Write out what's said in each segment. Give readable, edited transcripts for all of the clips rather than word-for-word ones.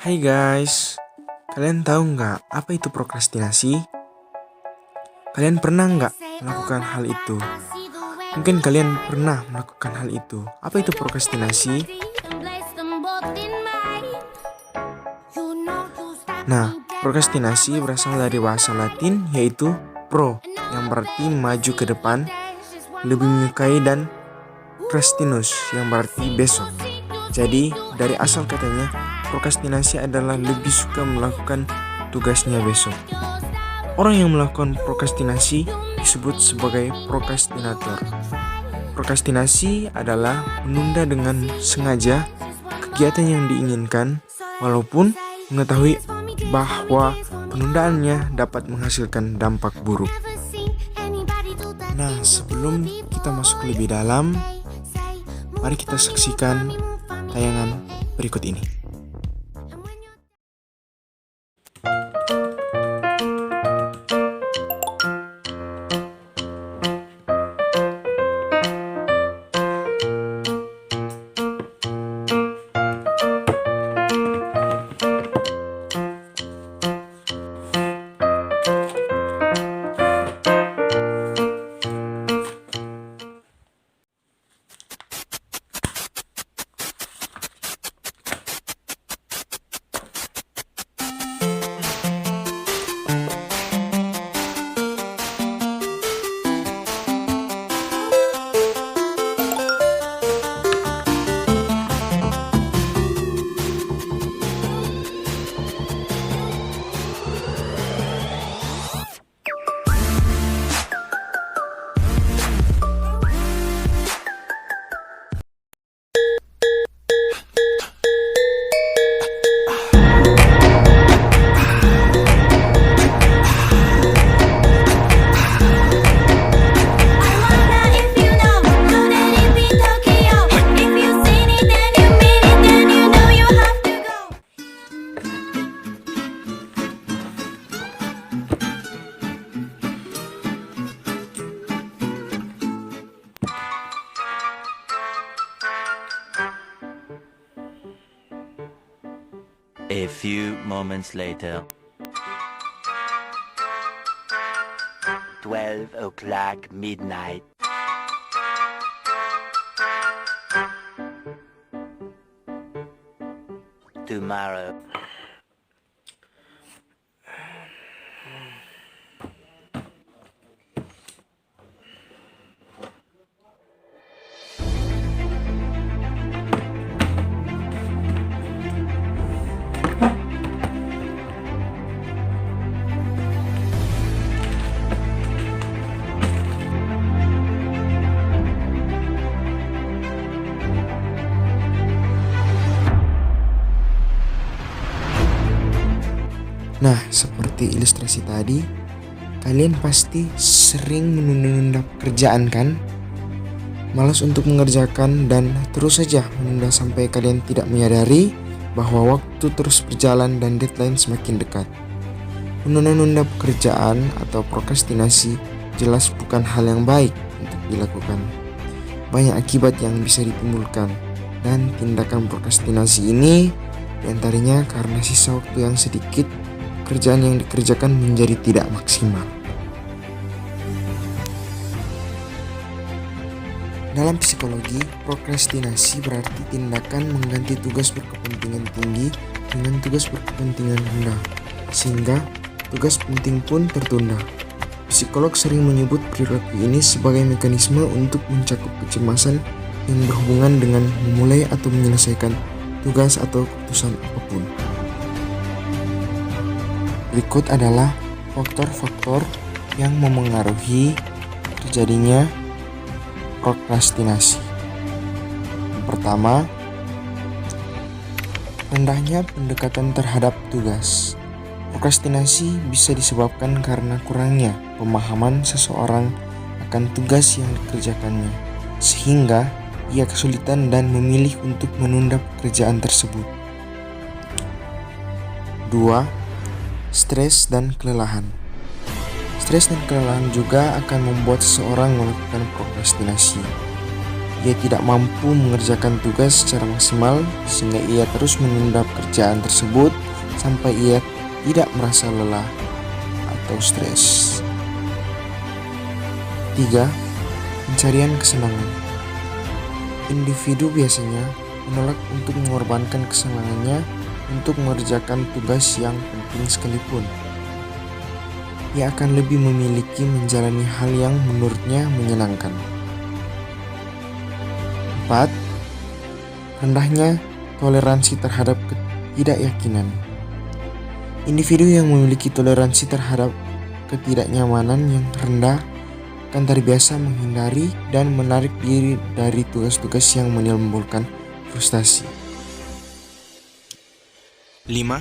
Hai guys, kalian tahu nggak apa itu prokrastinasi? Kalian pernah nggak melakukan hal itu? Mungkin kalian pernah melakukan hal itu. Apa itu prokrastinasi? Nah, prokrastinasi berasal dari bahasa Latin yaitu pro, yang berarti maju ke depan, lebih menyukai, dan crastinus yang berarti besok. Jadi, dari asal katanya, prokrastinasi adalah lebih suka melakukan tugasnya besok. Orang yang melakukan prokrastinasi disebut sebagai prokrastinator. Prokrastinasi adalah menunda dengan sengaja kegiatan yang diinginkan, walaupun mengetahui bahwa penundaannya dapat menghasilkan dampak buruk. Nah, sebelum kita masuk lebih dalam, mari kita saksikan tayangan berikut ini. A few moments later. 12 o'clock midnight. Tomorrow. Nah, seperti ilustrasi tadi, kalian pasti sering menunda-nunda pekerjaan kan? Malas untuk mengerjakan dan terus saja menunda sampai kalian tidak menyadari bahwa waktu terus berjalan dan deadline semakin dekat. Menunda-nunda pekerjaan atau prokrastinasi jelas bukan hal yang baik untuk dilakukan. Banyak akibat yang bisa ditimbulkan, dan tindakan prokrastinasi ini diantaranya karena sisa waktu yang sedikit, pekerjaan yang dikerjakan menjadi tidak maksimal. Dalam psikologi, prokrastinasi berarti tindakan mengganti tugas berkepentingan tinggi dengan tugas berkepentingan rendah, sehingga tugas penting pun tertunda. Psikolog sering menyebut perilaku ini sebagai mekanisme untuk mencakup kecemasan yang berhubungan dengan memulai atau menyelesaikan tugas atau keputusan apapun. Berikut adalah faktor-faktor yang memengaruhi terjadinya prokrastinasi. Yang pertama, rendahnya pendekatan terhadap tugas. Prokrastinasi bisa disebabkan karena kurangnya pemahaman seseorang akan tugas yang dikerjakannya, sehingga ia kesulitan dan memilih untuk menunda pekerjaan tersebut. 2. Stres dan kelelahan. Stres dan kelelahan juga akan membuat seseorang melakukan prokrastinasi. ia tidak mampu mengerjakan tugas secara maksimal sehingga ia terus menunda pekerjaan tersebut sampai ia tidak merasa lelah atau stres. 3. Pencarian kesenangan. Individu biasanya menolak untuk mengorbankan kesenangannya untuk mengerjakan tugas yang penting sekalipun. Ia akan lebih memiliki menjalani hal yang menurutnya menyenangkan. 4. Rendahnya toleransi terhadap ketidakyakinan. Individu yang memiliki toleransi terhadap ketidaknyamanan yang rendah akan terbiasa menghindari dan menarik diri dari tugas-tugas yang menimbulkan frustasi. 5.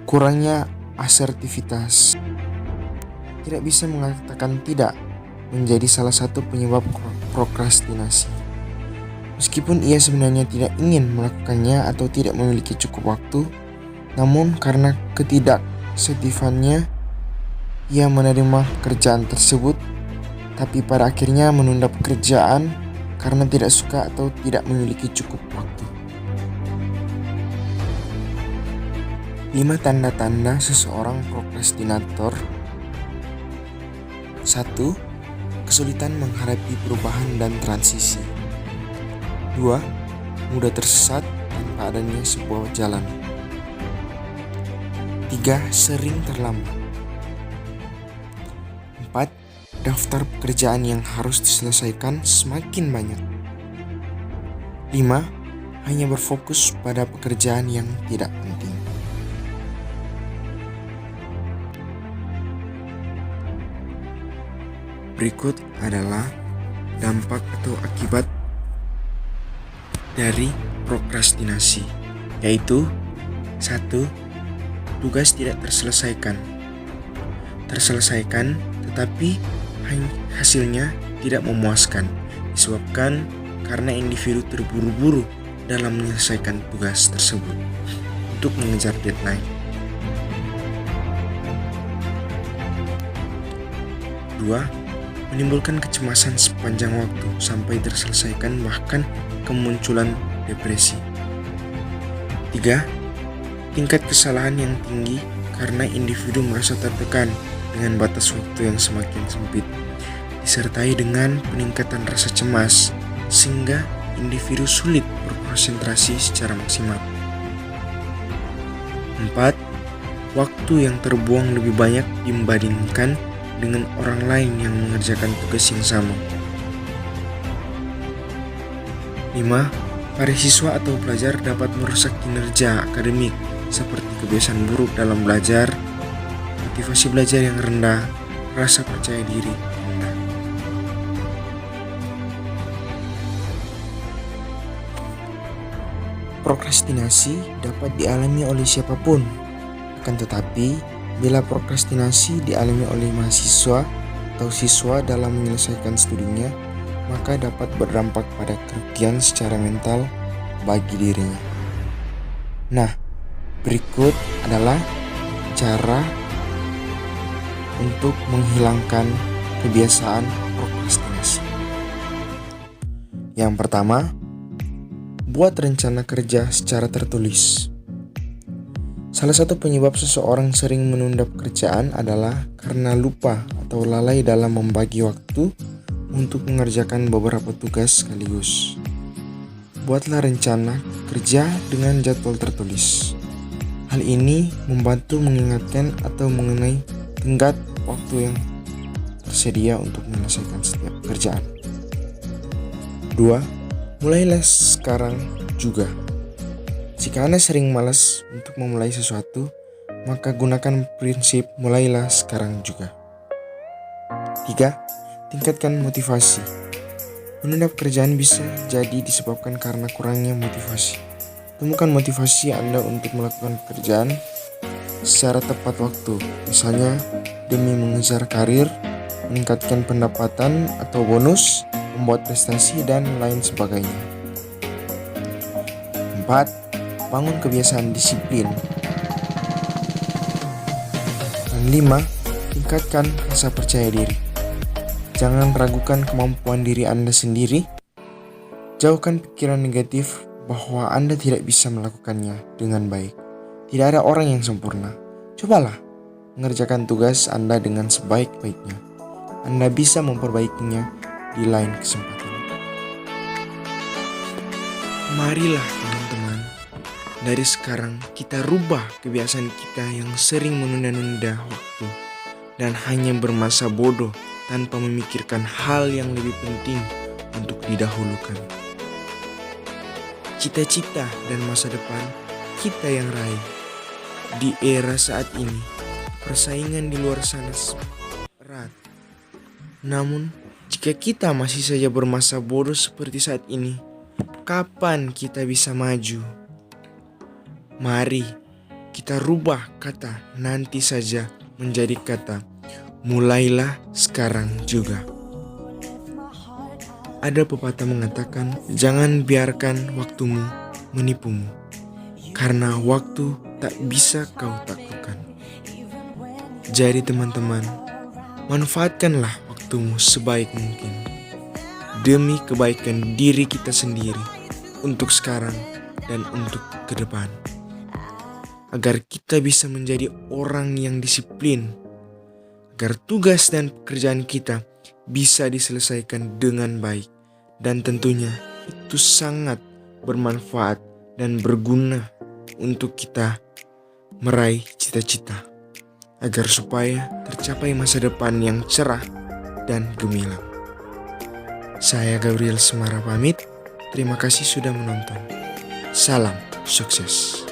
Kurangnya asertivitas. Tidak bisa mengatakan tidak menjadi salah satu penyebab prokrastinasi. Meskipun ia sebenarnya tidak ingin melakukannya atau tidak memiliki cukup waktu, namun karena ketidakaktifannya, ia menerima pekerjaan tersebut, tapi pada akhirnya menunda pekerjaan karena tidak suka atau tidak memiliki cukup waktu. 5 tanda-tanda seseorang prokrastinator. 1. Kesulitan menghadapi perubahan dan transisi. 2. Mudah tersesat tanpa adanya sebuah jalan. 3. Sering terlambat. 4. Daftar pekerjaan yang harus diselesaikan semakin banyak. 5. Hanya berfokus pada pekerjaan yang tidak penting. Berikut adalah dampak atau akibat dari prokrastinasi, yaitu 1. Tugas tidak terselesaikan tetapi hasilnya tidak memuaskan disebabkan karena individu terburu-buru dalam menyelesaikan tugas tersebut untuk mengejar deadline. 2. Menimbulkan kecemasan sepanjang waktu sampai terselesaikan bahkan kemunculan depresi. 3. Tingkat kesalahan yang tinggi karena individu merasa tertekan dengan batas waktu yang semakin sempit, disertai dengan peningkatan rasa cemas sehingga individu sulit berkonsentrasi secara maksimal. 4. Waktu yang terbuang lebih banyak dibandingkan dengan orang lain yang mengerjakan tugas yang sama. 5. Para siswa atau pelajar dapat merusak kinerja akademik seperti kebiasaan buruk dalam belajar, motivasi belajar yang rendah, rasa percaya diri rendah. Prokrastinasi dapat dialami oleh siapapun, akan tetapi bila prokrastinasi dialami oleh mahasiswa atau siswa dalam menyelesaikan studinya, maka dapat berdampak pada kerugian secara mental bagi dirinya. Nah, berikut adalah cara untuk menghilangkan kebiasaan prokrastinasi. Yang pertama, buat rencana kerja secara tertulis. Salah satu penyebab seseorang sering menunda pekerjaan adalah karena lupa atau lalai dalam membagi waktu untuk mengerjakan beberapa tugas sekaligus. Buatlah rencana kerja dengan jadwal tertulis. Hal ini membantu mengingatkan atau mengenai tenggat waktu yang tersedia untuk menyelesaikan setiap pekerjaan. 2. Mulailah sekarang juga. Jika Anda sering malas untuk memulai sesuatu, maka gunakan prinsip mulailah sekarang juga. 3. Tingkatkan motivasi. Menunda pekerjaan bisa jadi disebabkan karena kurangnya motivasi. Temukan motivasi Anda untuk melakukan pekerjaan secara tepat waktu, misalnya demi mengejar karir, meningkatkan pendapatan atau bonus, membuat prestasi, dan lain sebagainya. 4. Bangun kebiasaan disiplin. Dan 5. Tingkatkan rasa percaya diri. Jangan ragukan kemampuan diri Anda sendiri. Jauhkan pikiran negatif bahwa Anda tidak bisa melakukannya dengan baik. Tidak ada orang yang sempurna. Cobalah mengerjakan tugas Anda dengan sebaik-baiknya. Anda bisa memperbaikinya di lain kesempatan. Marilah teman-teman, dari sekarang kita rubah kebiasaan kita yang sering menunda-nunda waktu dan hanya bermasa bodoh tanpa memikirkan hal yang lebih penting untuk didahulukan. Cita-cita dan masa depan kita yang raih. Di era saat ini, persaingan di luar sana erat. Namun, jika kita masih saja bermasa bodoh seperti saat ini, kapan kita bisa maju? Mari kita rubah kata nanti saja menjadi kata mulailah sekarang juga. Ada pepatah mengatakan, jangan biarkan waktumu menipumu, karena waktu tak bisa kau taklukkan. Jadi teman-teman, manfaatkanlah waktumu sebaik mungkin demi kebaikan diri kita sendiri untuk sekarang dan untuk ke depan. Agar kita bisa menjadi orang yang disiplin, agar tugas dan pekerjaan kita bisa diselesaikan dengan baik, dan tentunya itu sangat bermanfaat dan berguna untuk kita meraih cita-cita, agar supaya tercapai masa depan yang cerah dan gemilang. Saya Gabriel Semara pamit, terima kasih sudah menonton. Salam sukses.